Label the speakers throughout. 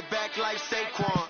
Speaker 1: it back like Saquon.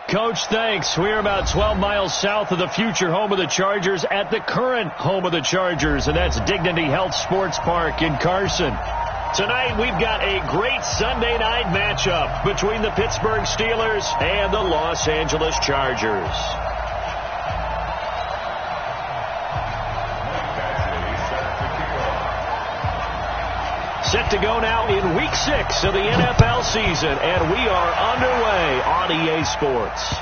Speaker 2: Coach, thanks. We're about 12 miles south of the future home of the Chargers at the current home of the Chargers, and that's Dignity Health Sports Park in Carson. Tonight, we've got a great Sunday night matchup between the Pittsburgh Steelers and the Los Angeles Chargers. Set to go now in Week 6 of the NFL season, and we are underway on EA Sports.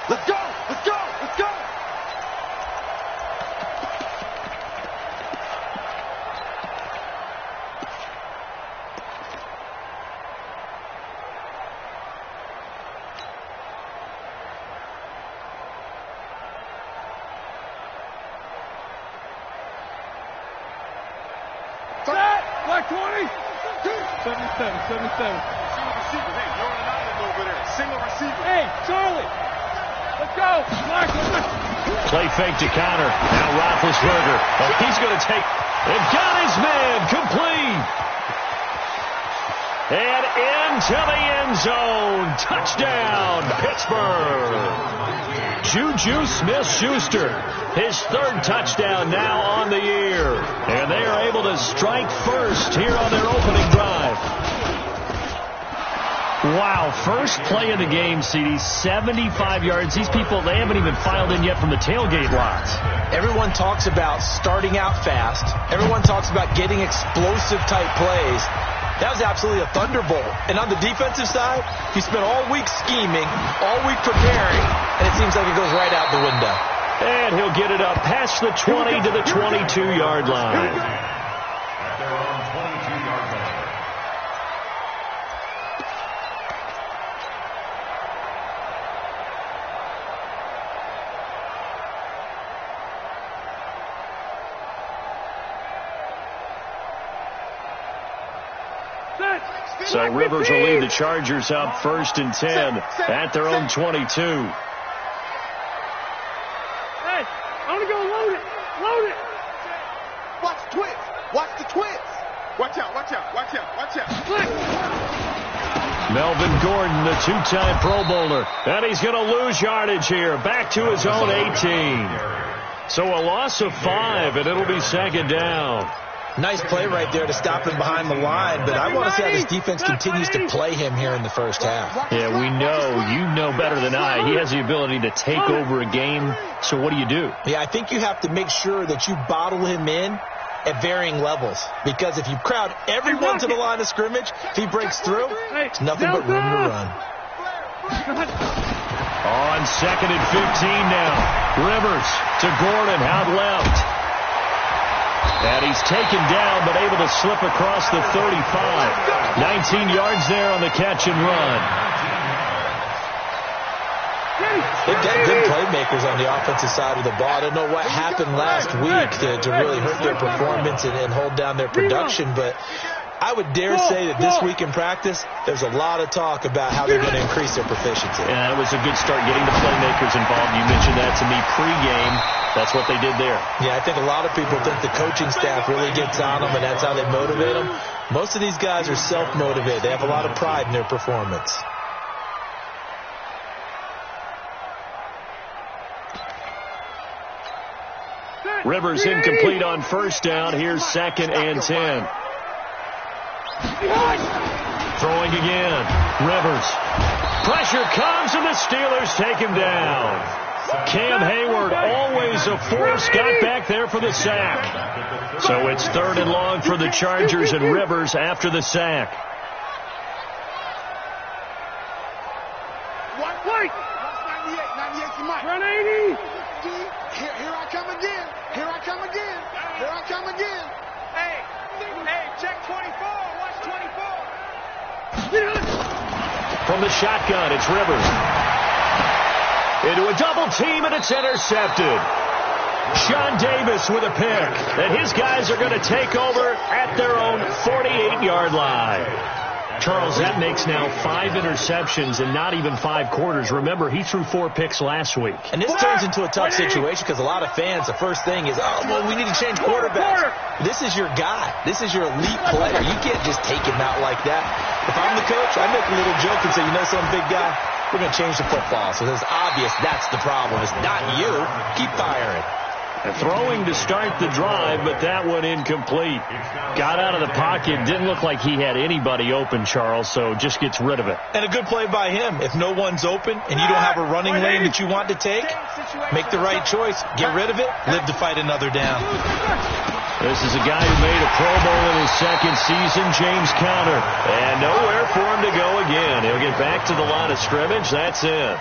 Speaker 1: Let's go! Let's go! Let's go!
Speaker 3: Black 20. 77.
Speaker 1: Single receiver. Hey, you're on an island over there. Single receiver.
Speaker 3: Hey, Charlie. Let's go. Black.
Speaker 2: Play fake to counter. Now Roethlisberger. Oh, he's going to take. They've got his man complete. And into the end zone. Touchdown, Pittsburgh. Juju Smith-Schuster, his third touchdown now on the year. And they are able to strike first here on their opening drive. Wow, first play of the game, CD, 75 yards. These people, they haven't even filed in yet from the tailgate lots.
Speaker 4: Everyone talks about starting out fast. Everyone talks about getting explosive-type plays. That was absolutely a thunderbolt. And on the defensive side, he spent all week scheming, all week preparing, and it seems like it goes right out the window.
Speaker 2: And he'll get it up past the 20 to the 22-yard line.
Speaker 5: At their own 22-yard line.
Speaker 2: So Rivers will lead the Chargers up 1st and 10 at their own 22.
Speaker 3: Hey, I want to go load it. Load it.
Speaker 1: Watch the twins. Watch the twins. Watch out, watch out, watch out, watch out.
Speaker 2: Melvin Gordon, the two-time Pro Bowler. And he's going to lose yardage here. Back to his own 18. So a loss of 5, and it'll be 2nd down.
Speaker 4: Nice play right there to stop him behind the line, but I want to see how this defense continues to play him here in the first half.
Speaker 2: Yeah, we know. You know better than I. He has the ability to take over a game. So what do you do?
Speaker 4: Yeah, I think you have to make sure that you bottle him in at varying levels, because if you crowd everyone to the line of scrimmage, if he breaks through, it's nothing but room to run.
Speaker 2: On 2nd and 15 now. Rivers to Gordon out left. And he's taken down, but able to slip across the 35. 19 yards there on the catch and run.
Speaker 4: They've got good playmakers on the offensive side of the ball. I don't know what happened last week to really hurt their performance and hold down their production, but I would dare say that this week in practice, there's a lot of talk about how they're going to increase their proficiency.
Speaker 2: Yeah, that was a good start getting the playmakers involved. You mentioned that to me pregame. That's what they did there.
Speaker 4: Yeah, I think a lot of people think the coaching staff really gets on them, and that's how they motivate them. Most of these guys are self-motivated. They have a lot of pride in their performance.
Speaker 2: Rivers incomplete on first down. Here's 2nd and 10. Throwing again. Rivers. Pressure comes, and the Steelers take him down. Cam Hayward, always a force, got back there for the sack. So it's 3rd and long for the Chargers, and Rivers after the sack.
Speaker 3: Wait!
Speaker 1: 98 to Mike.
Speaker 3: Run 80!
Speaker 1: Here I come again. Here I come again. Here I come again. Hey, check 24. Watch 24.
Speaker 2: From the shotgun, it's Rivers. Into a double team, and it's intercepted. Sean Davis with a pick. And his guys are going to take over at their own 48-yard line. Charles, that makes now 5 interceptions and not even 5 quarters. Remember, he threw 4 picks last week.
Speaker 4: And this turns into a tough situation because a lot of fans, the first thing is, oh, well, we need to change quarterbacks. This is your guy. This is your elite player. You can't just take him out like that. If I'm the coach, I make a little joke and say, you know, some big guy, we're going to change the football. So it's obvious that's the problem. It's not you. Keep firing.
Speaker 2: And throwing to start the drive, but that one incomplete. Got out of the pocket. Didn't look like he had anybody open, Charles, so just gets rid of it.
Speaker 4: And a good play by him. If no one's open and you don't have a running lane that you want to take, make the right choice. Get rid of it. Live to fight another down.
Speaker 2: This is a guy who made a Pro Bowl in his 2nd season, James Conner. And nowhere for him to go again. He'll get back to the line of scrimmage. That's it.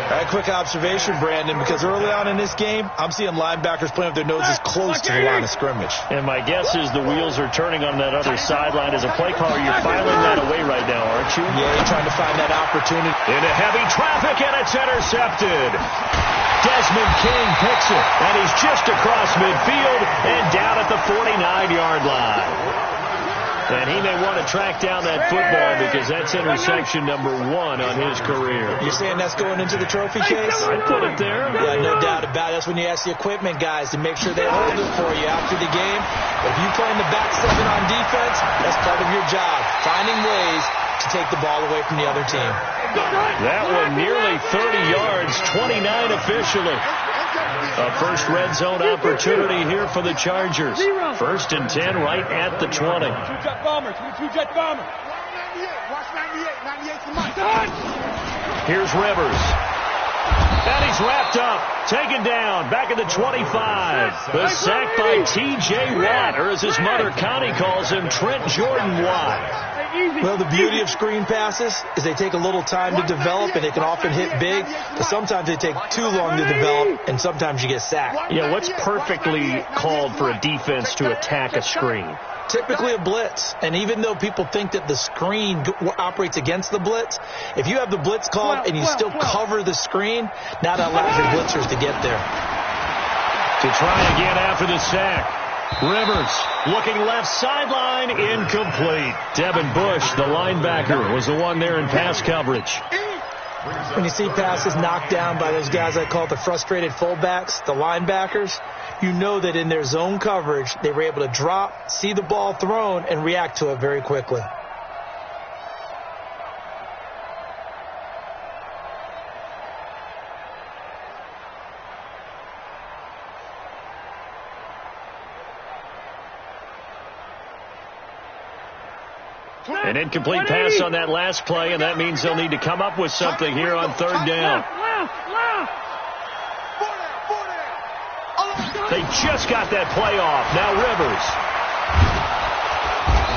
Speaker 4: All right, quick observation, Brandon, because early on in this game, I'm seeing linebackers playing with their noses close to the line of scrimmage.
Speaker 2: And my guess is the wheels are turning on that other sideline. As a play caller, you're filing that away right now, aren't you?
Speaker 4: Yeah, you're trying to find that opportunity.
Speaker 2: Into heavy traffic, and it's intercepted. Desmond King picks it, and he's just across midfield and down at the 49-yard line. And he may want to track down that football because that's interception number 1 on his career.
Speaker 4: You're saying that's going into the trophy case?
Speaker 2: I'd put it there.
Speaker 4: Yeah, no doubt about it. That's when you ask the equipment guys to make sure they hold it for you after the game. But if you play in the back 7 on defense, that's part of your job, finding ways to take the ball away from the other team.
Speaker 2: That one nearly 30 yards, 29 officially. A first red zone opportunity here for the Chargers. 1st and 10 right at the 20.
Speaker 3: Two-jet bombers. Two-jet bombers.
Speaker 1: Watch 98 to Mike.
Speaker 2: Here's Rivers. And he's wrapped up. Taken down. Back at the 25. The sack by T.J. Watt, or as his mother Connie calls him, Trent Jordan Watt.
Speaker 4: Well, the beauty of screen passes is they take a little time to develop, and they can often hit big, but sometimes they take too long to develop, and sometimes you get sacked.
Speaker 2: Yeah, what's perfectly called for a defense to attack a screen?
Speaker 4: Typically a blitz, and even though people think that the screen operates against the blitz, if you have the blitz called and you still cover the screen, now that allows your blitzers to get there.
Speaker 2: To try again after the sack. Rivers looking left sideline, incomplete. Devin Bush, the linebacker, was the one there in pass coverage.
Speaker 4: When you see passes knocked down by those guys I call the frustrated fullbacks, the linebackers, you know that in their zone coverage, they were able to drop, see the ball thrown, and react to it very quickly.
Speaker 2: An incomplete pass on that last play, and that means they'll need to come up with something here on 3rd down. They just got that play off. Now Rivers.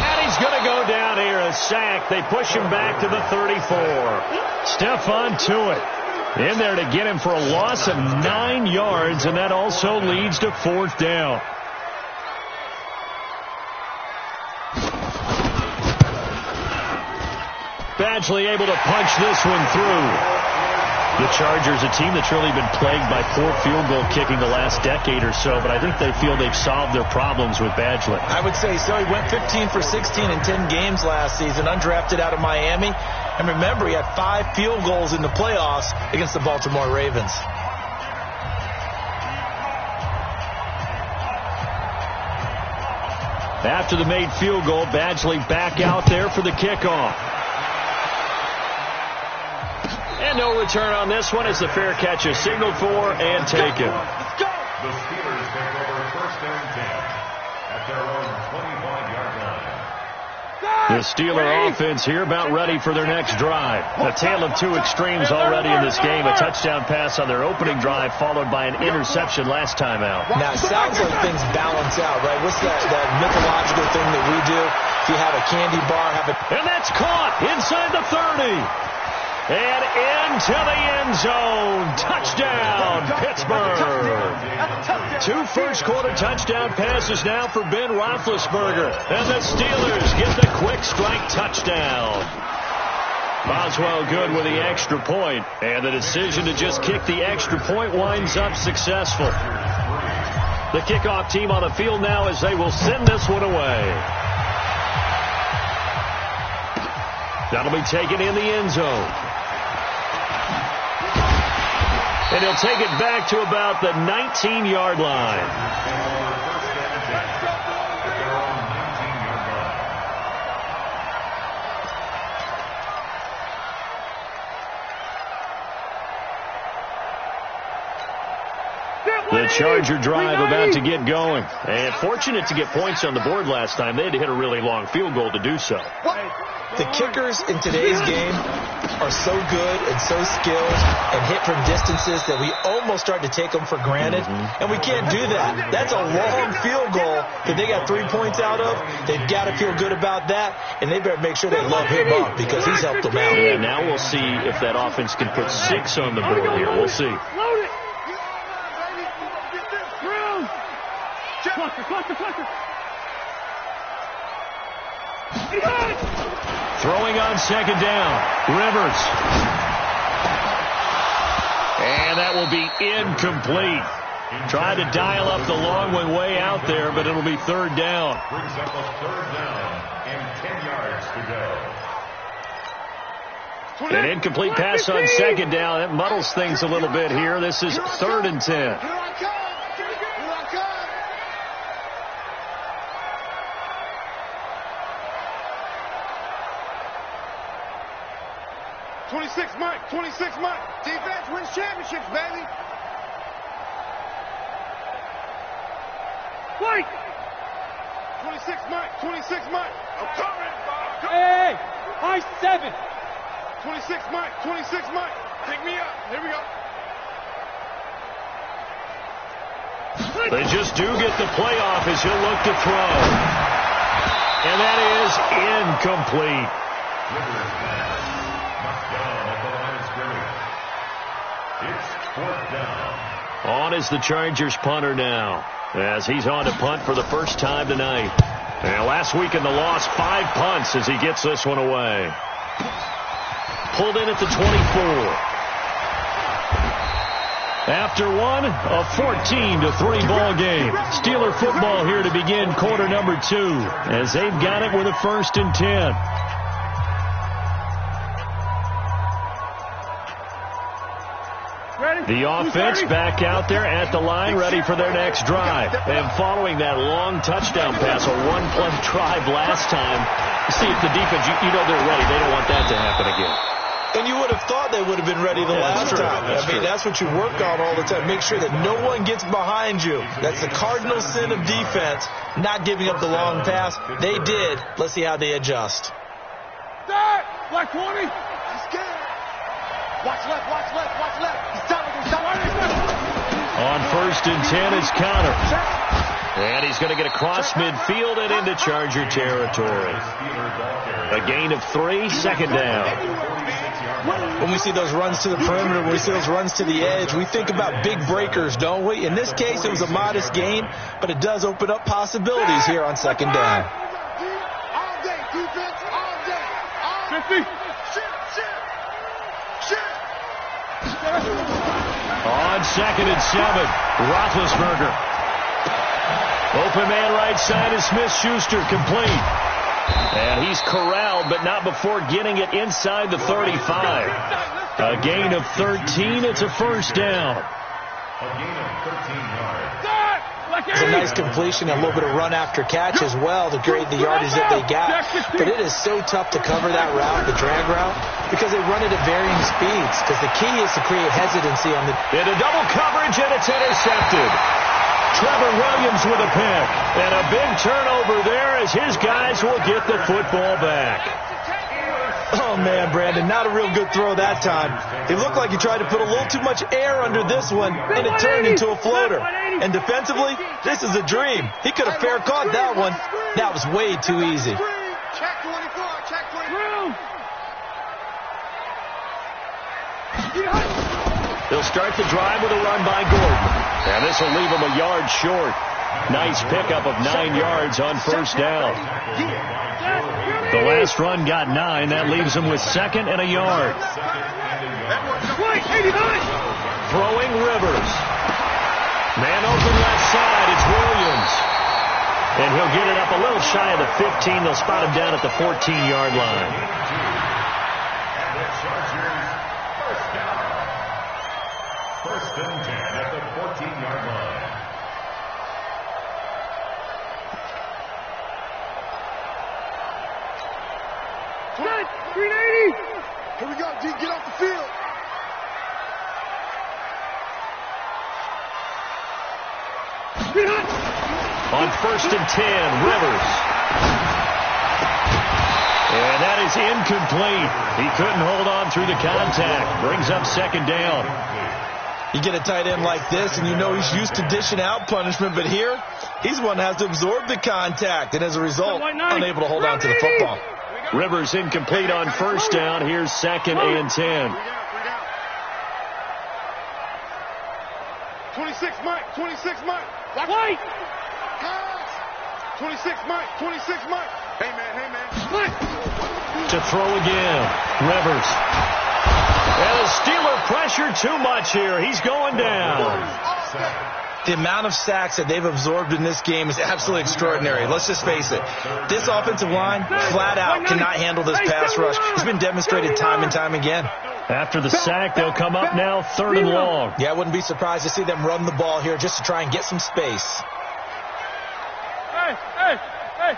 Speaker 2: And he's going to go down here, a sack. They push him back to the 34. Stephon Tuitt in there to get him for a loss of 9 yards, and that also leads to 4th down. Badgley able to punch this one through. The Chargers, a team that's really been plagued by poor field goal kicking the last decade or so, but I think they feel they've solved their problems with Badgley.
Speaker 4: I would say so. He went 15 for 16 in 10 games last season, undrafted out of Miami. And remember, he had 5 field goals in the playoffs against the Baltimore Ravens.
Speaker 2: After the made field goal, Badgley back out there for the kickoff. And no return on this one as the fair catch is signaled for and taken.
Speaker 5: The Steelers take over first and 10 at their own 25-yard line.
Speaker 2: The Steeler offense here about ready for their next drive. A tale of two extremes already in this game. A touchdown pass on their opening drive followed by an interception last time out.
Speaker 4: Now, it sounds like things balance out, right? What's that mythological thing that we do? If you have a candy bar,
Speaker 2: And that's caught inside the 30. And into the end zone. Touchdown, Pittsburgh. 2 first-quarter touchdown passes now for Ben Roethlisberger. And the Steelers get the quick strike touchdown. Boswell good with the extra point. And the decision to just kick the extra point winds up successful. The kickoff team on the field now as they will send this one away. That'll be taken in the end zone. And he'll take it back to about the 19-yard line. The Charger drive about to get going. And fortunate to get points on the board last time. They had to hit a really long field goal to do so.
Speaker 4: The kickers in today's game are so good and so skilled and hit from distances that we almost start to take them for granted. And we can't do that. That's a long field goal that they got 3 points out of. They've got to feel good about that, and they better make sure they love him up because he's helped them out.
Speaker 2: Yeah, now we'll see if that offense can put 6 on the board here. We'll see. Throwing on second down. Rivers. And that will be incomplete. Tried to dial up the long one way out there, but it'll be third down.
Speaker 5: Brings up a third down and 10 yards to go.
Speaker 2: An incomplete pass on second down. It muddles things a little bit here. This is 3rd and 10.
Speaker 1: 26 Mike, 26 Mike. Defense wins championships, baby. Mike. 26 Mike, 26 Mike. I'm coming, Bob.
Speaker 3: Hey, I-7.
Speaker 1: 26 Mike, 26 Mike. Pick me up. Here we go.
Speaker 2: They just do get the playoff as he'll look to throw. And that is incomplete.
Speaker 5: Rivers pass. Knocked down at the line of scrimmage. It's 4th down.
Speaker 2: On is the Chargers punter now, as he's on to punt for the first time tonight. And last week in the loss, 5 punts as he gets this one away. Pulled in at the 24. After one, a 14-3 ball game. Steeler football here to begin quarter number 2, as they've got it with a 1st and 10. The offense back out there at the line, ready for their next drive. And following that long touchdown pass, a one-play drive last time, see if the defense, you know they're ready. They don't want that to happen again.
Speaker 4: And you would have thought they would have been ready the last time. That's what you work on all the time. Make sure that no one gets behind you. That's the cardinal sin of defense, not giving up the long pass. They did. Let's see how they adjust.
Speaker 1: Black 20. He's scared. Watch left, watch left, watch left. He's stopping, he's stopping.
Speaker 2: On 1st and 10 is Connor. And he's going to get across midfield and into Charger territory. A gain of 3, 2nd down.
Speaker 4: When we see those runs to the perimeter, when we see those runs to the edge, we think about big breakers, don't we? In this case, it was a modest gain, but it does open up possibilities here on 2nd down.
Speaker 1: All day, defense, all day.
Speaker 3: 50.
Speaker 1: Shit.
Speaker 2: On 2nd and 7, Roethlisberger. Open man right side is Smith-Schuster, complete. And he's corralled, but not before getting it inside the 35. A gain of 13. It's a first down.
Speaker 5: A gain of 13 yards.
Speaker 4: It's a nice completion, a little bit of run after catch as well to grade the yardage that they got. But it is so tough to cover that route, the drag route, because they run it at varying speeds. Because the key is to create hesitancy on the...
Speaker 2: Into double coverage, and it's intercepted. Trevor Williams with a pick. And a big turnover there as his guys will get the football back.
Speaker 4: Oh, man, Brandon, not a real good throw that time. It looked like he tried to put a little too much air under this one, and it turned into a floater. And defensively, this is a dream. He could have fair caught that one. That was way too easy.
Speaker 1: Check 24, check 24.
Speaker 2: They'll start the drive with a run by Gordon. And this will leave him a yard short. Nice pickup of 9 yards on first down. The last run got 9. That leaves him with 2nd and a yard. Throwing Rivers. Man open left side. It's Williams. And he'll get it up a little shy of the 15. They'll spot him down at the 14-yard line.
Speaker 5: And the Chargers, first down. 1st and 10 at the 14-yard line.
Speaker 1: Good. 380. Here we go, D. Get off the field.
Speaker 2: On 1st and 10, Rivers. And that is incomplete. He couldn't hold on through the contact. Brings up 2nd down.
Speaker 4: You get a tight end like this, and you know he's used to dishing out punishment, but here, he's one that has to absorb the contact, and as a result, unable to hold on to the football.
Speaker 2: Rivers incomplete on 1st down. Here's 2nd and 10.
Speaker 1: 26 Mike, 26 Mike. White. 26 Mike, 26 Mike. Hey man. Mike.
Speaker 2: To throw again. Rivers. And the Steeler pressure too much here. He's going down.
Speaker 4: The amount of sacks that they've absorbed in this game is absolutely extraordinary. Let's just face it. This offensive line, flat out, cannot handle this pass rush. It's been demonstrated time and time again.
Speaker 2: After the sack, they'll come up now 3rd and long.
Speaker 4: Yeah, I wouldn't be surprised to see them run the ball here just to try and get some space.
Speaker 1: Hey.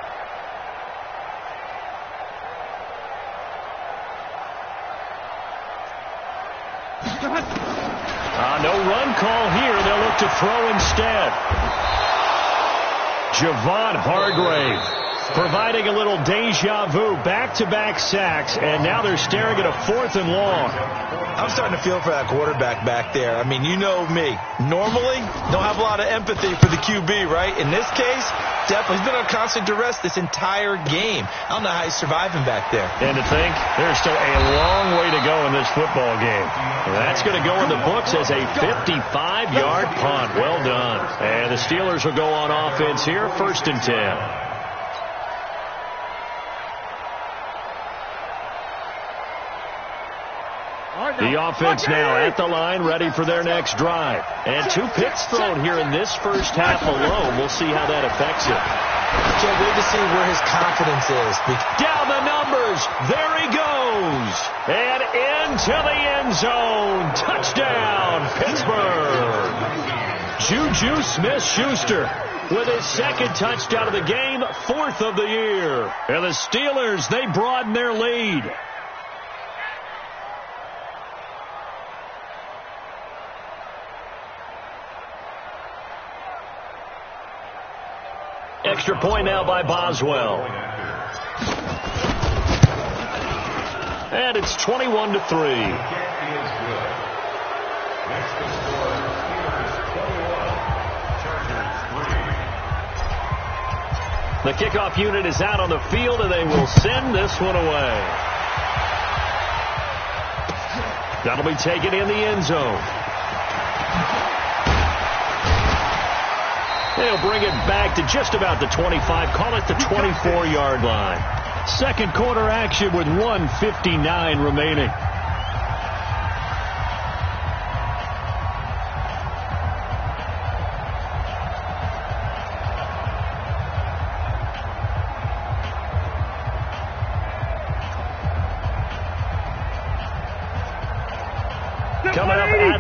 Speaker 2: No run call here. They'll look to throw instead. Javon Hargrave providing a little deja vu. Back-to-back sacks, and now they're staring at a 4th and long.
Speaker 4: I'm starting to feel for that quarterback back there. I mean, you know me. Normally, don't have a lot of empathy for the QB, right? In this case, definitely. He's been on constant duress this entire game. I don't know how he's surviving back there.
Speaker 2: And to think, there's still a long way to go in this football game. And that's going to go in the books as a 55-yard punt. Well done. And the Steelers will go on offense here, 1st and 10. The offense now at the line, ready for their next drive. And 2 picks thrown here in this first half alone. We'll see how that affects it.
Speaker 4: Can't wait to see where his confidence is.
Speaker 2: Down the numbers. There he goes. And into the end zone. Touchdown, Pittsburgh. Juju Smith-Schuster with his 2nd touchdown of the game, 4th of the year. And the Steelers, they broaden their lead. Extra point now by Boswell. And it's 21-3. The kickoff unit is out on the field, and they will send this one away. That'll be taken in the end zone. They'll bring it back to just about the 25. Call it the 24-yard line. 2nd quarter action with 1:59 remaining.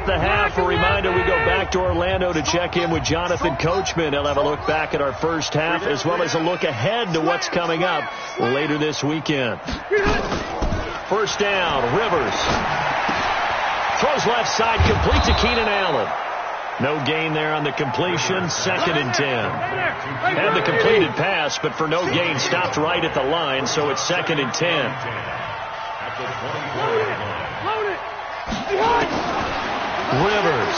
Speaker 2: at the half. A reminder, we go back to Orlando to check in with Jonathan Coachman. He'll have a look back at our first half as well as a look ahead to what's coming up later this weekend. First down, Rivers. Throws left side, complete to Keenan Allen. No gain there on the completion, 2nd and 10. Had the completed pass, but for no gain, stopped right at the line, so it's 2nd and 10. Rivers.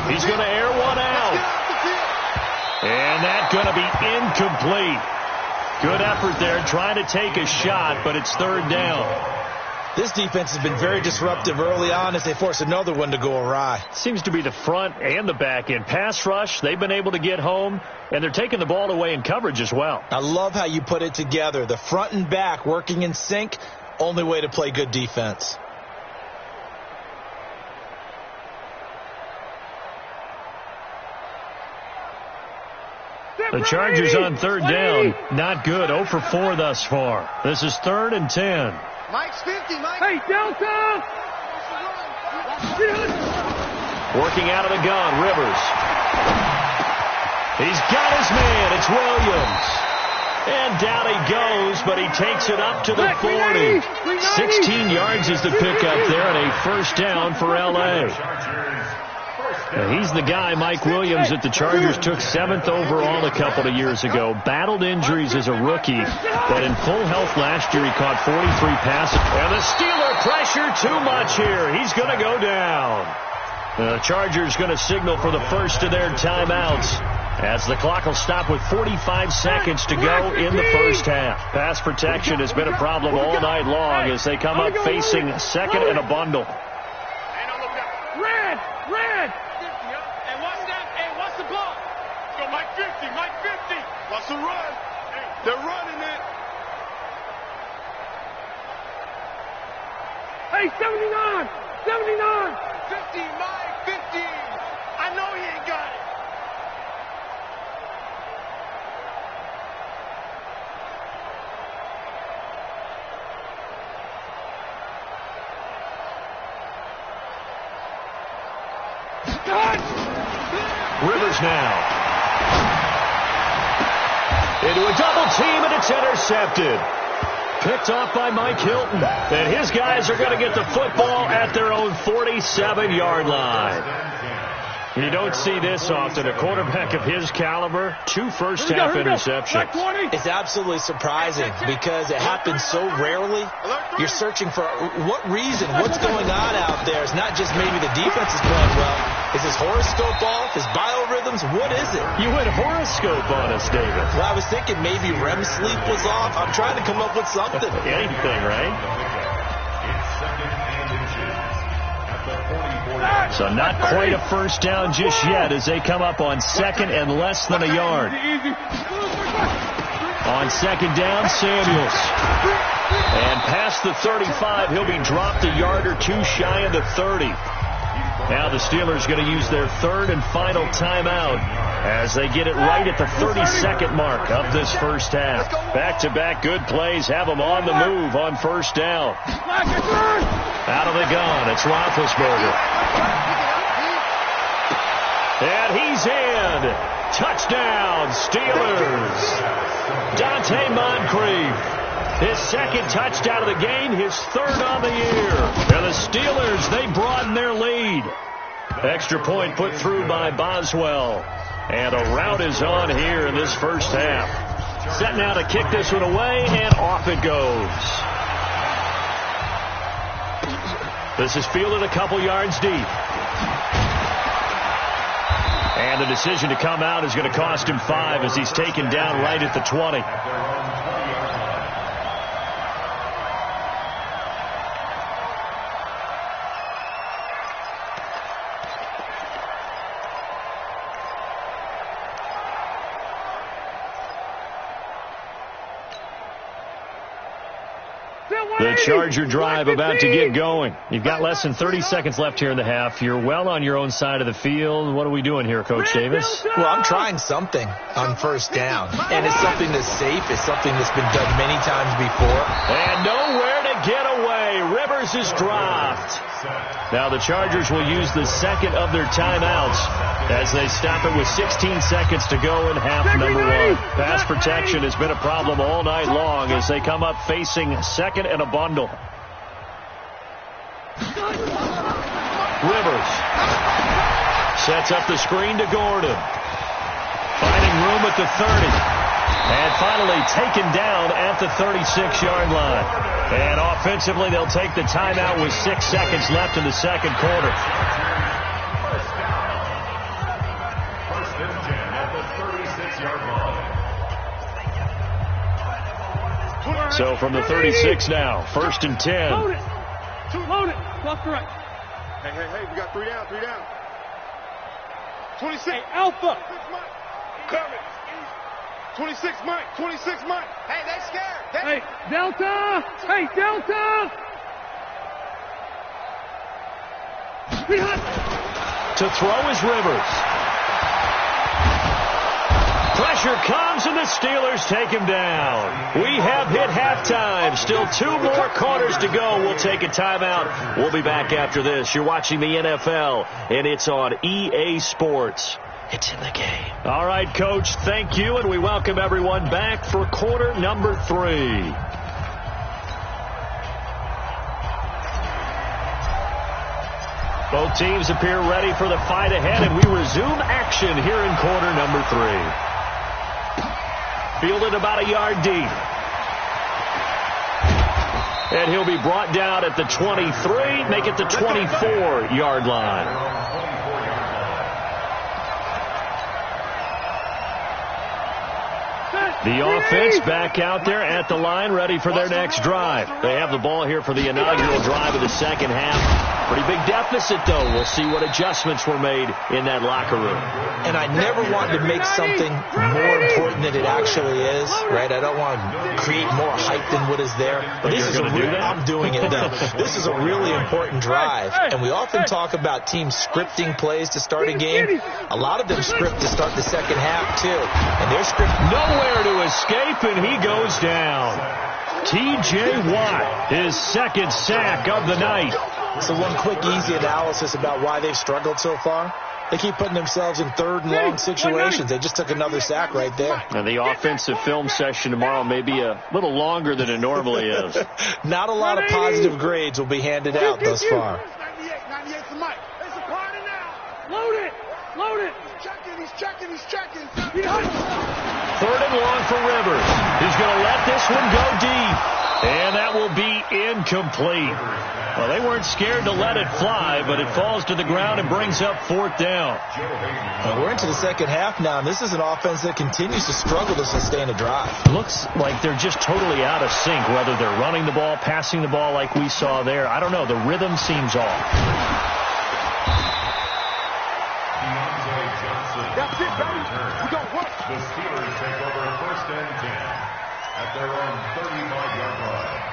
Speaker 2: He's going to air one out. And that's going to be incomplete. Good effort there, trying to take a shot, but it's 3rd down.
Speaker 4: This defense has been very disruptive early on as they force another one to go awry.
Speaker 2: Seems to be the front and the back end. Pass rush, they've been able to get home, and they're taking the ball away in coverage as well.
Speaker 4: I love how you put it together. The front and back working in sync, only way to play good defense.
Speaker 2: The Chargers on 3rd down. Not good. 0 for 4 thus far. This is 3rd and 10.
Speaker 1: Mike's 50, Mike.
Speaker 3: Hey, Delta!
Speaker 2: Working out of the gun, Rivers. He's got his man. It's Williams. And down he goes, but he takes it up to the 40. 16 yards is the pickup there, and a first down for L.A. Now, he's the guy, Mike Williams, that the Chargers took 7th overall a couple of years ago. Battled injuries as a rookie, but in full health last year he caught 43 passes. And the Steeler pressure too much here. He's going to go down. The Chargers going to signal for the first of their timeouts as the clock will stop with 45 seconds to go in the first half. Pass protection has been a problem all night long as they come up facing 2nd and a bundle.
Speaker 3: Red! Red!
Speaker 1: And what's that? Hey, what's the block? Go Mike 50, Mike 50. What's the run? They're running it.
Speaker 3: Hey, 79! 79!
Speaker 1: 50, Mike 50. I know he ain't got it.
Speaker 2: Rivers now. Into a double team, and it's intercepted. Picked off by Mike Hilton. And his guys are going to get the football at their own 47-yard line. You don't see this often. A quarterback of his caliber, 2 first-half interceptions.
Speaker 4: It's absolutely surprising because it happens so rarely. You're searching for what reason, what's going on out there. It's not just maybe the defense is playing well. Is his horoscope off? His biorhythms? What is it?
Speaker 2: You went horoscope on us, David.
Speaker 4: Well, I was thinking maybe REM sleep was off. I'm trying to come up with something.
Speaker 2: Anything, right? So not quite a first down just yet as they come up on 2nd and less than a yard. On 2nd down, Samuels. And past the 35, he'll be dropped a yard or 2 shy of the 30. Now the Steelers going to use their 3rd and final timeout as they get it right at the 32nd mark of this first half. Back-to-back good plays have them on the move on first down. Out of the gun, it's Roethlisberger. And he's in. Touchdown, Steelers. Dante Moncrief. His 2nd touchdown of the game, his 3rd on the year. And the Steelers, they broaden their lead. Extra point put through by Boswell. And a rout is on here in this first half. Set now to kick this one away, and off it goes. This is fielded a couple yards deep. And the decision to come out is going to cost him 5 as he's taken down right at the 20. The Charger drive about to get going. You've got less than 30 seconds left here in the half. You're well on your own side of the field. What are we doing here, Coach Davis?
Speaker 4: Well, I'm trying something on first down. And it's something that's safe. It's something that's been done many times before.
Speaker 2: And nowhere to get away. Rivers is dropped. Now the Chargers will use the second of their timeouts as they stop it with 16 seconds to go in half number one. Pass protection has been a problem all night long as they come up facing second and a bundle. Rivers sets up the screen to Gordon. Finding room at the 30. And finally taken down at the 36-yard line. And offensively, they'll take the timeout with 6 seconds left in the second quarter.
Speaker 5: First and 10 at the 36-yard line.
Speaker 2: So from the 36 now, first and 10.
Speaker 3: Load it. Load it. Left to right.
Speaker 1: Hey, we got 3 down, 3 down. 26.
Speaker 3: Hey, Alpha.
Speaker 1: Coming. 26 Mike, 26 Mike. Hey, they scared.
Speaker 3: Hey, Delta. Hey, Delta.
Speaker 2: To throw is Rivers. Pressure comes and the Steelers take him down. We have hit halftime. Still 2 more quarters to go. We'll take a timeout. We'll be back after this. You're watching the NFL, and it's on EA Sports. It's in the game. All right, Coach, thank you, and we welcome everyone back for quarter number 3. Both teams appear ready for the fight ahead, and we resume action here in quarter number 3. Fielded about a yard deep. And he'll be brought down at the 23, make it the 24-yard line. The offense back out there at the line, ready for their next drive. They have the ball here for the inaugural drive of the second half. Pretty big deficit, though. We'll see what adjustments were made in that locker room.
Speaker 4: And I never wanted to make something more important than it actually is, right? I don't want to create more hype than what is there. But this is I'm doing it, though. This is a really important drive. And we often talk about teams scripting plays to start a game. A lot of them script to start the second half, too. And they're scripting
Speaker 2: nowhere to escape, and he goes down. T.J. Watt, his second sack of the night.
Speaker 4: So one quick, easy analysis about why they've struggled so far. They keep putting themselves in third and long situations. They just took another sack right there.
Speaker 2: And the offensive film session tomorrow may be a little longer than it normally is.
Speaker 4: Not a lot of positive grades will be handed out thus far.
Speaker 1: 98 for Mike. It's a party now.
Speaker 3: Load it. Load it.
Speaker 1: He's checking.
Speaker 2: Third and long for Rivers. He's going to let this one go deep. And that will be incomplete. Well, they weren't scared to let it fly, but it falls to the ground and brings up fourth down.
Speaker 4: Well, we're into the second half now, and this is an offense that continues to struggle to sustain a drive.
Speaker 2: Looks like they're just totally out of sync, whether they're running the ball, passing the ball like we saw there. I don't know. The rhythm seems off.
Speaker 1: That's it, baby. We got what?
Speaker 5: The Steelers take over first and 10 at their own 35-yard line.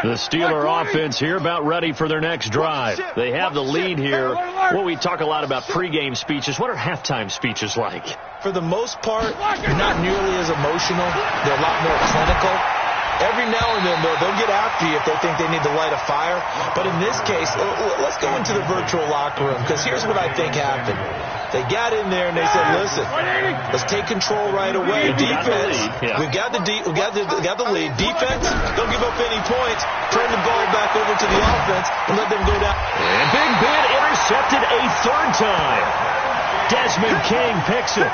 Speaker 2: The Steeler offense here about ready for their next drive. They have the lead here. Well, we talk a lot about pregame speeches. What are halftime speeches like?
Speaker 4: For the most part, not nearly as emotional. They're a lot more clinical. Every now and then, though, they'll get after you if they think they need to light a fire. But in this case, let's go into the virtual locker room, because here's what I think happened. They got in there and they said, listen, let's take control right away. Defense, we've got the lead. Defense, don't give up any points. Turn the ball back over to the offense and let them go down.
Speaker 2: And Big Ben intercepted a third time. Desmond King picks it.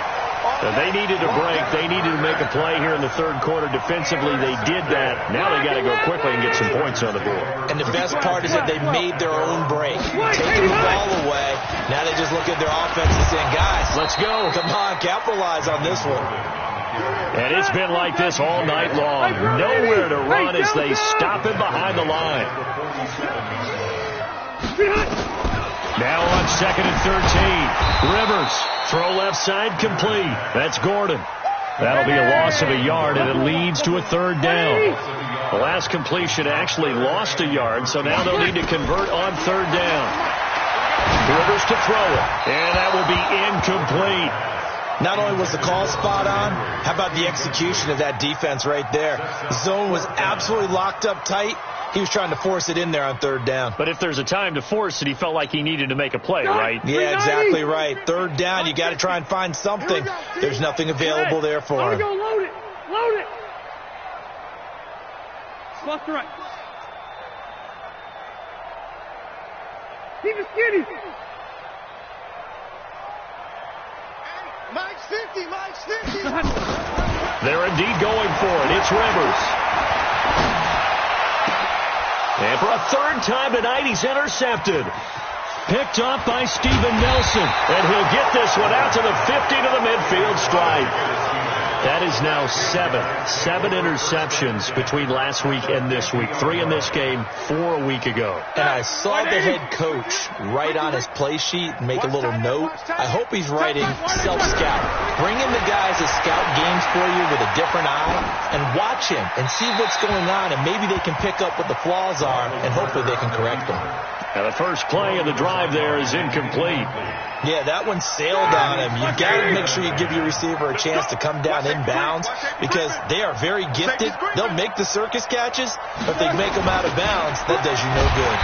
Speaker 2: So they needed a break. They needed to make a play here in the third quarter. Defensively, they did that. Now they got to go quickly and get some points on the board.
Speaker 4: And the best part is that they made their own break. Taking the ball away. Now they just look at their offense and saying, guys, let's go. Come on, capitalize on this one.
Speaker 2: And it's been like this all night long. Nowhere to run as they stop him behind the line. Now on second and 13. Rivers. Throw left side complete. That's Gordon. That'll be a loss of a yard, and it leads to a third down. The last completion actually lost a yard, so now they'll need to convert on third down. Rivers to throw it, and that will be incomplete.
Speaker 4: Not only was the call spot on, how about the execution of that defense right there? The zone was absolutely locked up tight. He was trying to force it in there on third down.
Speaker 2: But if there's a time to force it, he felt like he needed to make a play, right?
Speaker 4: Yeah, exactly right. Third down, you got to try and find something. There's nothing available there for him.
Speaker 3: Go, load it. Load it. Left to right. Keep it skinny.
Speaker 1: Mike's 50, Mike's 50.
Speaker 2: They're indeed going for it. It's Rivers. And for a third time tonight, he's intercepted. Picked off by Steven Nelson. And he'll get this one out to the 50 to the midfield stripe. That is now seven interceptions between last week and this week. 3 in this game, 4 a week ago.
Speaker 4: And I saw the head coach write on his play sheet and make a little note. I hope he's writing self-scout. Bring in the guys that scout games for you with a different eye and watch him and see what's going on, and maybe they can pick up what the flaws are, and hopefully they can correct them.
Speaker 2: Now the first play of the drive there is incomplete.
Speaker 4: Yeah, that one sailed on him. You've got to make sure you give your receiver a chance to come down inbounds because they are very gifted. They'll make the circus catches, but if they make them out of bounds, that does you no good.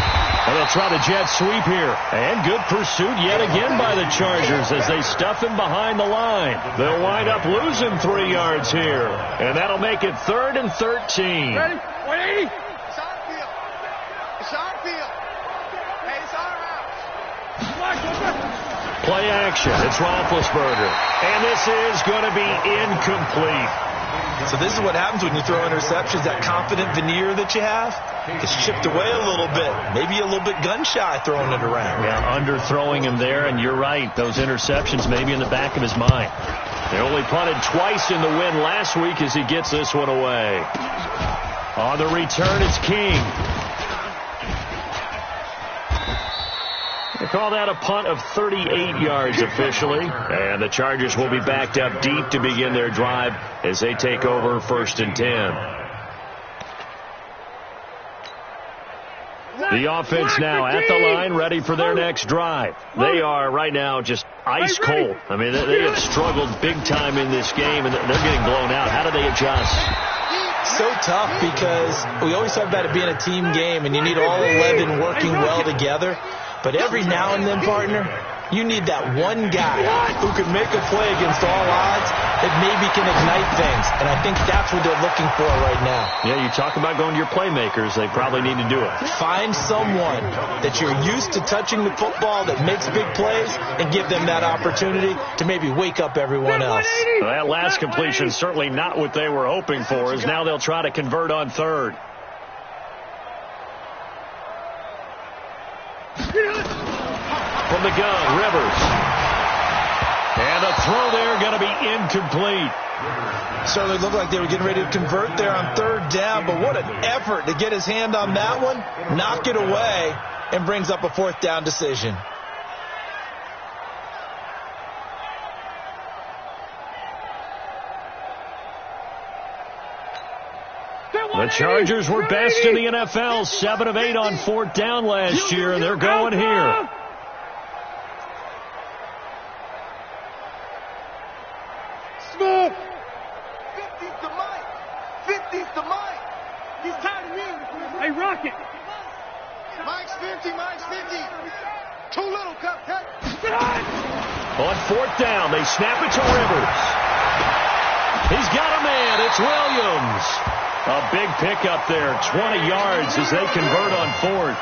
Speaker 2: And they'll try the jet sweep here. And good pursuit yet again by the Chargers as they stuff him behind the line. They'll wind up losing 3 yards here. And that'll make it 3rd and 13.
Speaker 3: Ready? 180.
Speaker 1: It's our field. It's our field. Hey, it's our house.
Speaker 2: Play action. It's Roethlisberger. And this is going to be incomplete.
Speaker 4: So this is what happens when you throw interceptions. That confident veneer that you have gets chipped away a little bit. Maybe a little bit gun-shy throwing it around.
Speaker 2: Yeah, underthrowing him there, and you're right. Those interceptions maybe in the back of his mind. They only punted twice in the win last week as he gets this one away. On the return, it's King. They call that a punt of 38 yards officially. And the Chargers will be backed up deep to begin their drive as they take over 1st and 10. The offense now at the line, ready for their next drive. They are right now just ice cold. I mean, they have struggled big time in this game, and they're getting blown out. How do they adjust?
Speaker 4: So tough because we always talk about it being a team game, and you need all 11 working well together. But every now and then, partner, you need that one guy who can make a play against all odds that maybe can ignite things. And I think that's what they're looking for right now.
Speaker 2: Yeah, you talk about going to your playmakers. They probably need to do it.
Speaker 4: Find someone that you're used to touching the football that makes big plays and give them that opportunity to maybe wake up everyone else.
Speaker 2: Well, that last completion is certainly not what they were hoping for, as now they'll try to convert on 3rd. From the gun, Rivers. And the throw there going to be incomplete.
Speaker 4: Certainly looked like they were getting ready to convert there on 3rd down, but what an effort to get his hand on that one, knock it away, and brings up a 4th down decision.
Speaker 2: The Chargers were best in the NFL, 7 of 8 on 4th down last year, and they're going here.
Speaker 1: Smith. 50's to Mike. 50's to Mike. He's tired of me.
Speaker 3: Hey, Rocket.
Speaker 1: Mike's 50, Mike's 50. Too little, cut.
Speaker 2: On 4th down, they snap it to Rivers. He's got a man. It's Williams. A big pickup there, 20 yards as they convert on 4th.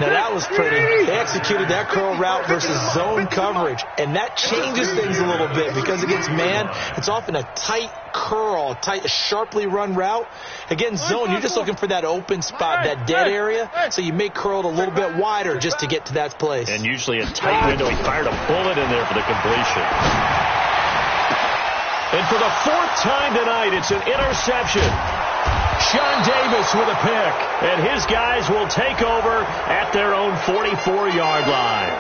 Speaker 4: Now that was pretty. They executed that curl route versus zone coverage, and that changes things a little bit because against man, it's often a tight curl, a sharply run route. Against zone, you're just looking for that open spot, that dead area, so you may curl it a little bit wider just to get to that place.
Speaker 2: And usually a tight window. He fired a bullet in there for the completion. And for the 4th time tonight, it's an interception. Sean Davis with a pick. And his guys will take over at their own 44-yard line.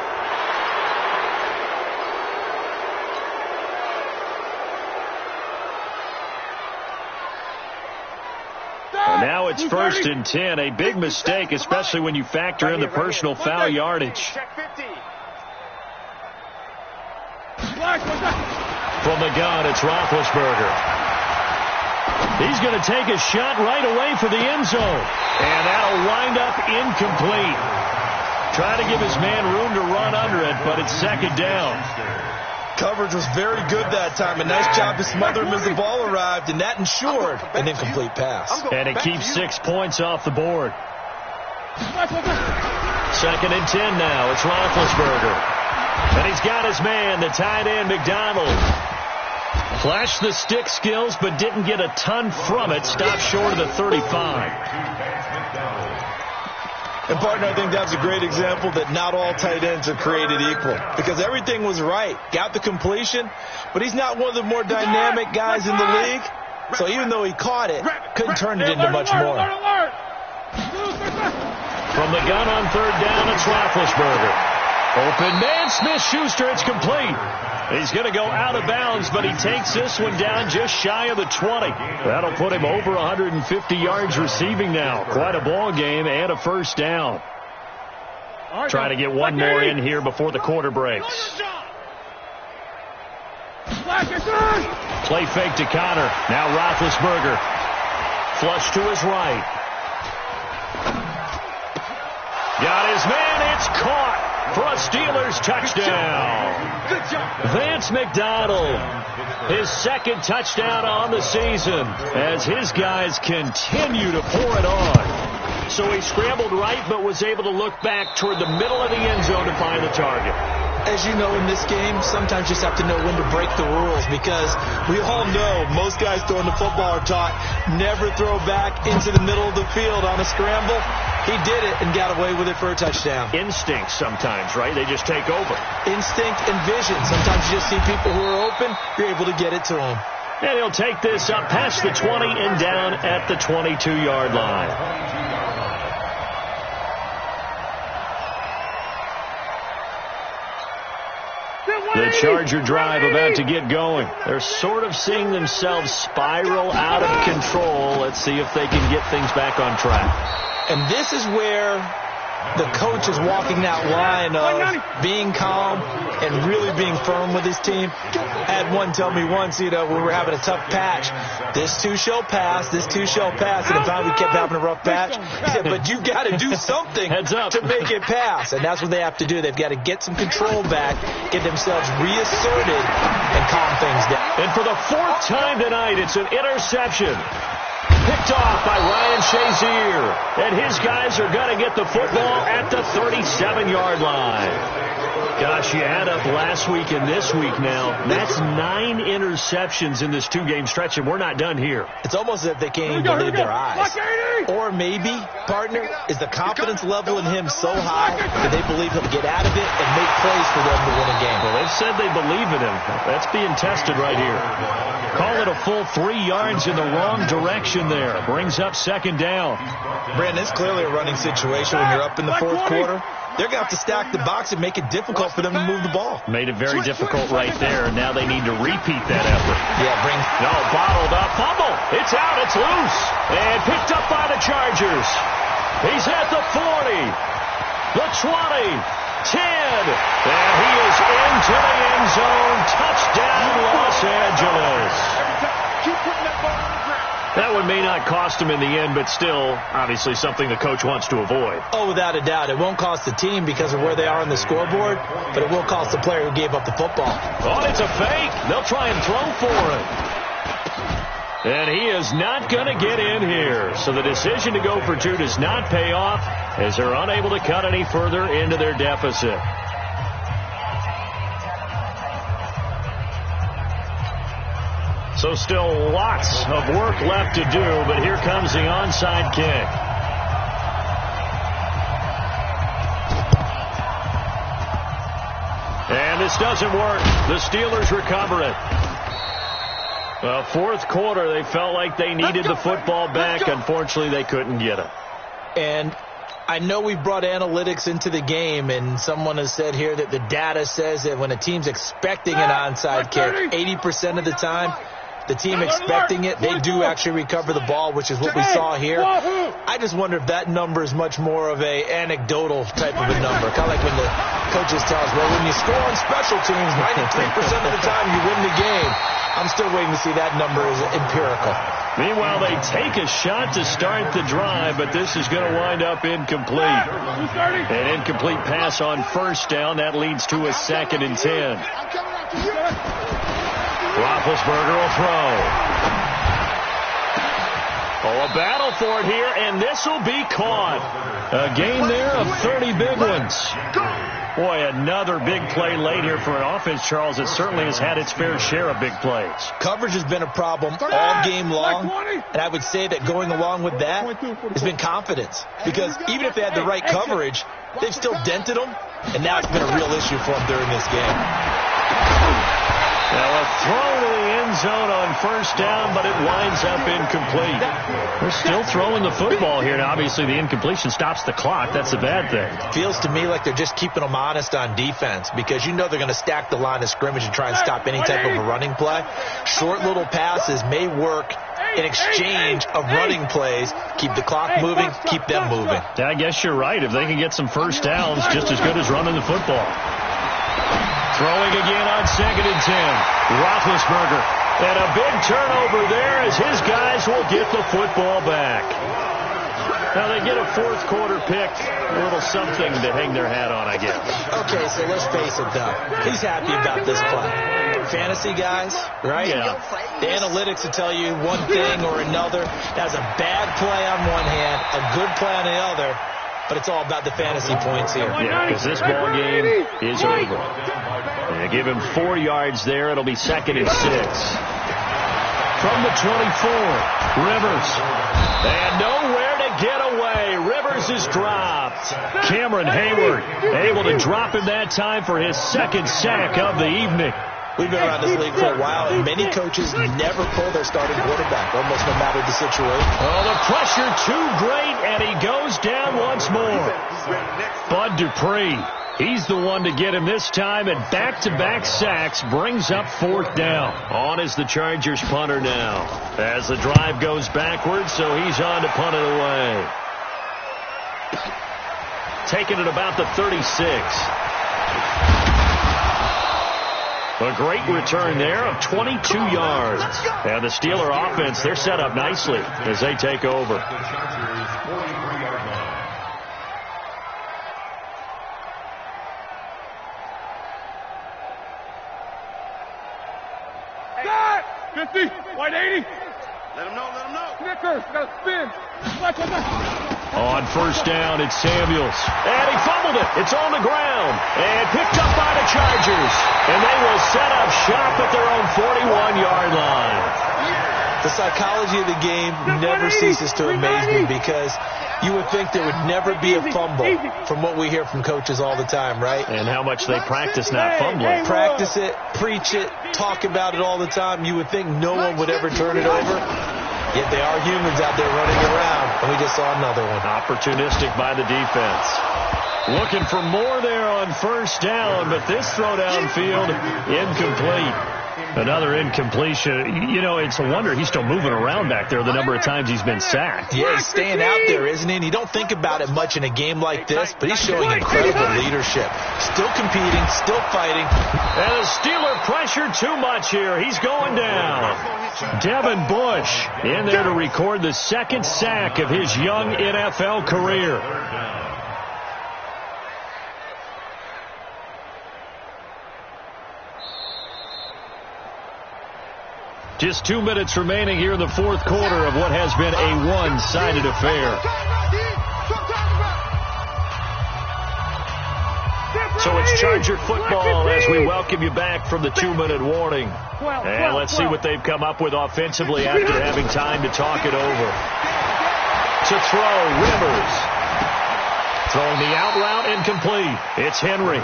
Speaker 2: Now it's 1st and 10. A big mistake, especially when you factor in the personal foul yardage. From the gun, it's Roethlisberger. He's going to take a shot right away for the end zone. And that'll wind up incomplete. Trying to give his man room to run under it, but it's 2nd down.
Speaker 4: Coverage was very good that time. A nice job to smother him as the ball arrived, and that ensured an incomplete pass.
Speaker 2: And it keeps 6 points off the board. 2nd and 10 now. It's Roethlisberger. And he's got his man, the tight end, McDonald. Flashed the stick skills, but didn't get a ton from it. Stopped short of the 35.
Speaker 4: And, partner, I think that's a great example that not all tight ends are created equal. Because everything was right. Got the completion, but he's not one of the more dynamic guys in the league. So even though he caught it, couldn't turn it into much more.
Speaker 2: From the gun on 3rd down, it's Roethlisberger. Open man, Smith-Schuster, it's complete. He's going to go out of bounds, but he takes this one down just shy of the 20. That'll put him over 150 yards receiving now. Quite a ball game and a 1st down. Trying to get one more in here before the quarter breaks. Play fake to Connor. Now Roethlisberger. Flush to his right. Got his man. It's caught for a Steelers touchdown. Vance McDonald, his 2nd touchdown on the season as his guys continue to pour it on. So he scrambled right but was able to look back toward the middle of the end zone to find the target.
Speaker 4: As you know, in this game, sometimes you just have to know when to break the rules, because we all know most guys throwing the football are taught never throw back into the middle of the field on a scramble. He did it and got away with it for a touchdown.
Speaker 2: Instinct sometimes, right? They just take over.
Speaker 4: Instinct and vision. Sometimes you just see people who are open, you're able to get it to them.
Speaker 2: And he'll take this up past the 20 and down at the 22-yard line. The Charger drive about to get going. They're sort of seeing themselves spiral out of control. Let's see if they can get things back on track.
Speaker 4: And this is where the coach is walking that line of being calm and really being firm with his team. I had one tell me once, when we were having a tough patch, this too shall pass, this too shall pass. And finally we kept having a rough patch. He said, but you got to do something to make it pass. And that's what they have to do. They've got to get some control back, get themselves reasserted, and calm things down.
Speaker 2: And for the 4th time tonight, it's an interception. Picked off by Ryan Shazier. And his guys are going to get the football at the 37-yard line. Gosh, you add up last week and this week now. That's 9 interceptions in this 2-game stretch, and we're not done here.
Speaker 4: It's almost as if they can't even believe their eyes. Or maybe, partner, is the confidence level in him so high that they believe he'll get out of it and make plays for them to win a game.
Speaker 2: Well, they've said they believe in him. That's being tested right here. Call it a full 3 yards in the wrong direction there. Brings up 2nd down.
Speaker 4: Brandon, it's clearly a running situation when you're up in the 4th quarter. They're going to have to stack the box and make it difficult for them to move the ball.
Speaker 2: Made it very difficult right there. Now they need to repeat that effort.
Speaker 4: Yeah,
Speaker 2: bottled up. Fumble. It's out. It's loose. And picked up by the Chargers. He's at the 40. The 20. 10. And he is into the end zone. Touchdown, Los Angeles.
Speaker 1: Keep putting that ball on the ground.
Speaker 2: That one may not cost him in the end, but still, obviously, something the coach wants to avoid.
Speaker 4: Oh, without a doubt. It won't cost the team because of where they are on the scoreboard, but it will cost the player who gave up the football.
Speaker 2: Oh, it's a fake. They'll try and throw for it. And he is not going to get in here. So the decision to go for 2 does not pay off as they're unable to cut any further into their deficit. So still lots of work left to do, but here comes the onside kick. And this doesn't work. The Steelers recover it. Well, 4th quarter, they felt like they needed the football back. Unfortunately, they couldn't get it.
Speaker 4: And I know we've brought analytics into the game, and someone has said here that the data says that when a team's expecting an onside kick, 80% of the time, the team expecting it, they do actually recover the ball, which is what we saw here. I just wonder if that number is much more of a anecdotal type of a number. Kind of like when the coaches tell us, well, when you score on special teams, 93% of the time you win the game. I'm still waiting to see that number as empirical.
Speaker 2: Meanwhile, they take a shot to start the drive, but this is going to wind up incomplete. An incomplete pass on first down. That leads to a 2nd and 10. Roethlisberger will throw. Oh, a battle for it here, and this will be caught. A gain there of 30 big ones. Boy, another big play late here for an offense, Charles, that certainly has had its fair share of big plays.
Speaker 4: Coverage has been a problem all game long, and I would say that going along with that has been confidence. Because even if they had the right coverage, they've still dented them, and now it's been a real issue for them during this game.
Speaker 2: Now a throw to the end zone on first down, but it winds up incomplete. They're still throwing the football here. Now, obviously, the incompletion stops the clock. That's a bad thing.
Speaker 4: Feels to me like they're just keeping them honest on defense because you know they're going to stack the line of scrimmage and try and stop any type of a running play. Short little passes may work in exchange of running plays. Keep the clock moving, keep them moving.
Speaker 2: I guess you're right. If they can get some first downs, just as good as running the football. Throwing again on 2nd and 10. Roethlisberger. And a big turnover there as his guys will get the football back. Now they get a fourth quarter pick. A little something to hang their hat on, I guess.
Speaker 4: Okay, so let's face it, though. He's happy about this play. Fantasy guys, right?
Speaker 2: Yeah.
Speaker 4: The analytics will tell you one thing or another. That's a bad play on one hand, a good play on the other. But it's all about the fantasy points here.
Speaker 2: Yeah, because this ball game is over. They give him 4 yards there. It'll be 2nd and 6. From the 24, Rivers. And nowhere to get away. Rivers is dropped. Cameron Hayward able to drop him that time for his 2nd sack of the evening.
Speaker 4: We've been around this league for a while, and many coaches never pull their starting quarterback, almost no matter the situation.
Speaker 2: Oh, the pressure too great, and he goes down once more. Bud Dupree, he's the one to get him this time, and back-to-back sacks brings up 4th down. On is the Chargers punter now. As the drive goes backwards, so he's on to punt it away. Taking it about the 36. A great return there of 22 yards. And the Steeler offense, they're set up nicely as they take over.
Speaker 3: Got 50, white 80.
Speaker 1: Let him know, let him know.
Speaker 3: Snickers, got to spin. Watch.
Speaker 2: On first down, it's Samuels. And he fumbled it. It's on the ground. And picked up by the Chargers. And they will set up shop at their own 41-yard line.
Speaker 4: The psychology of the game never ceases to amaze me because you would think there would never be a fumble from what we hear from coaches all the time, right?
Speaker 2: And how much they practice not fumbling.
Speaker 4: Practice it, preach it, talk about it all the time. You would think no one would ever turn it over. Yet they are humans out there running around, and we just saw another one.
Speaker 2: Opportunistic by the defense. Looking for more there on first down, but this throw downfield incomplete. Another incompletion. You know, it's a wonder he's still moving around back there the number of times he's been sacked.
Speaker 4: Yeah, he's staying out there, isn't he? And you don't think about it much in a game like this, but he's showing incredible leadership. Still competing, still fighting.
Speaker 2: And the Steeler pressure too much here. He's going down. Devin Bush in there to record the 2nd sack of his young NFL career. Just 2 minutes remaining here in the fourth quarter of what has been a one-sided affair. So it's Charger football as we welcome you back from the 2-minute warning. And let's see what they've come up with offensively after having time to talk it over. To throw, Rivers. Throwing the out route, incomplete. It's Henry.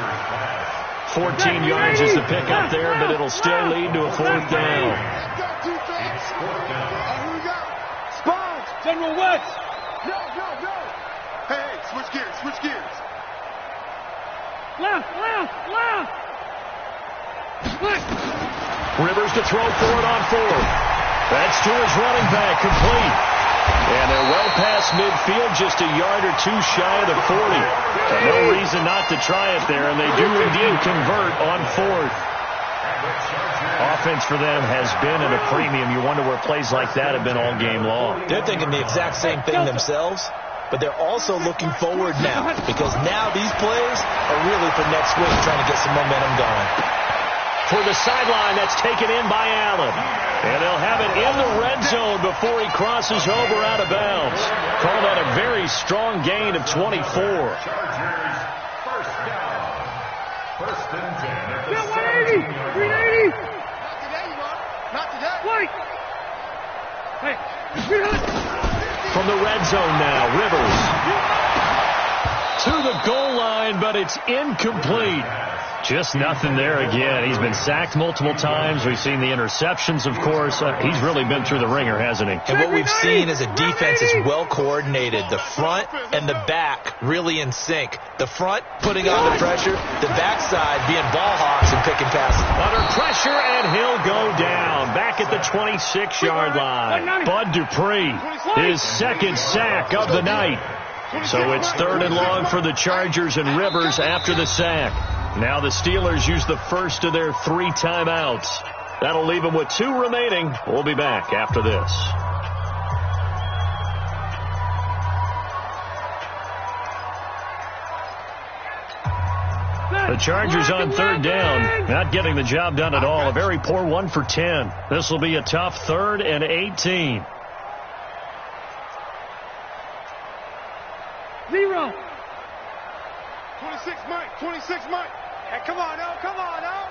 Speaker 2: 14 yards is the pickup there, but it'll still lead to a 4th down.
Speaker 3: General West.
Speaker 1: Go. Hey, switch gears.
Speaker 3: Left.
Speaker 2: Rivers to throw for it on 4th. That's to his running back, complete. And they're well past midfield, just a yard or two shy of the 40. So no reason not to try it there, and they do indeed convert on fourth. Offense for them has been at a premium. You wonder where plays like that have been all game long.
Speaker 4: They're thinking the exact same thing themselves, but they're also looking forward now, because now these plays are really for next week, trying to get some momentum going.
Speaker 2: For the sideline, that's taken in by Allen. And they'll have it in the red zone before he crosses over out of bounds. Call that a very strong gain of 24.
Speaker 5: Chargers, first down. First and 10 at the
Speaker 3: 180! 380!
Speaker 1: Not today, Mark. Not today.
Speaker 3: Wait! Hey, 300!
Speaker 2: From the red zone now, Rivers. To the goal line, but it's incomplete. Just nothing there again. He's been sacked multiple times. We've seen the interceptions, of course. He's really been through the ringer, hasn't he?
Speaker 4: And what we've seen is a defense is well coordinated. The front and the back really in sync. The front putting on the pressure, the backside being ball hawks and picking passes.
Speaker 2: Under pressure, and he'll go down. Back at the 26-yard line. Bud Dupree, his second sack of the night. So it's 3rd and long for the Chargers, and Rivers after the sack. Now the Steelers use the first of their 3 timeouts. That'll leave them with 2 remaining. We'll be back after this. The Chargers on 3rd down, not getting the job done at all. A very poor 1 for 10. This will be a tough 3rd and 18.
Speaker 3: 0.
Speaker 1: 26 Mike. 26 Mike. Hey, come on, now. Come on, now.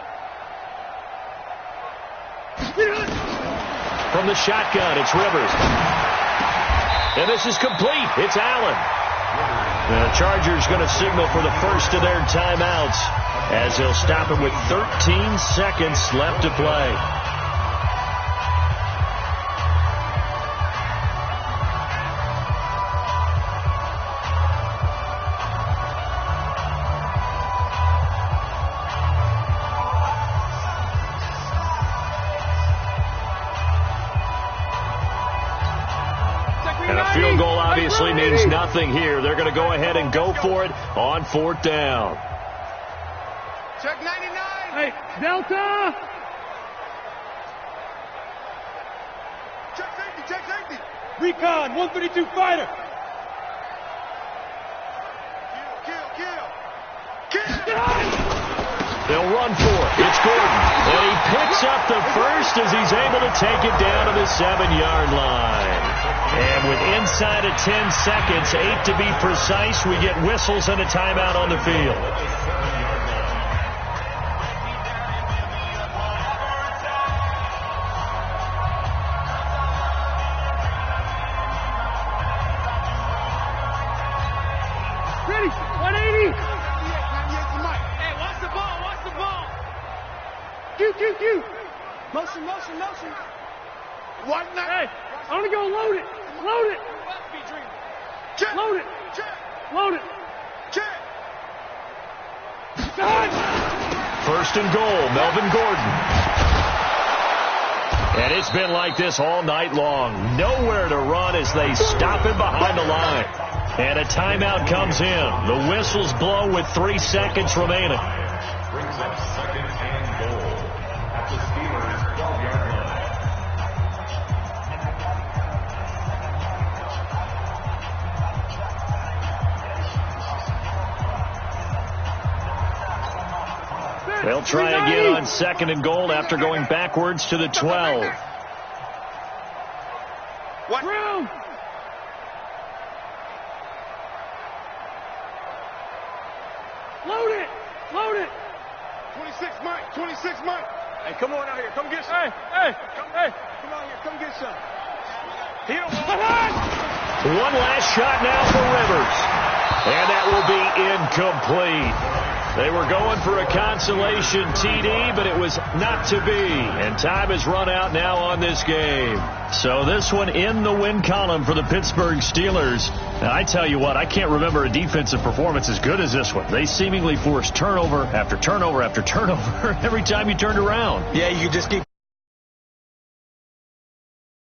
Speaker 2: From the shotgun, it's Rivers. And this is complete. It's Allen. The Chargers going to signal for the first of their timeouts as they'll stop it with 13 seconds left to play. And a field goal obviously means nothing here. They're going to go ahead and go for it on 4th down.
Speaker 1: Check 99.
Speaker 3: Hey, Delta!
Speaker 1: Check safety. Check safety.
Speaker 3: Recon, 132 fighter.
Speaker 1: Kill.
Speaker 2: They'll run for it. It's Gordon. And he picks up the first as he's able to take it down to the 7-yard line. And with inside of 10 seconds, 8 to be precise, we get whistles and a timeout on the field.
Speaker 3: Ready, 180!
Speaker 1: Hey, watch the ball. Watch the ball.
Speaker 3: Q.
Speaker 1: Motion. What now?
Speaker 3: Hey, I'm going to go load it. Load it.
Speaker 1: Check.
Speaker 3: Load it.
Speaker 1: Check.
Speaker 3: Load it.
Speaker 1: Check.
Speaker 2: First and goal, Melvin Gordon. And it's been like this all night long. Nowhere to run as they stop him behind the line. And a timeout comes in. The whistles blow with 3 seconds remaining.
Speaker 5: brings up 2nd and goal at the Steelers' 12-yard line.
Speaker 2: They'll try again on 2nd and goal after going backwards to the 12.
Speaker 1: What?
Speaker 3: Room. Load it. Load it.
Speaker 1: 26 Mike. 26 Mike.
Speaker 3: Hey, come on out here. Come get some. Hey.
Speaker 1: Come on here. Come get some.
Speaker 3: Here.
Speaker 2: One last shot now for Rivers. And that will be incomplete. They were going for a consolation TD, but it was not to be. And time has run out now on this game. So this one in the win column for the Pittsburgh Steelers. And I tell you what, I can't remember a defensive performance as good as this one. They seemingly forced turnover after turnover after turnover every time you turned around.
Speaker 4: Yeah, you just keep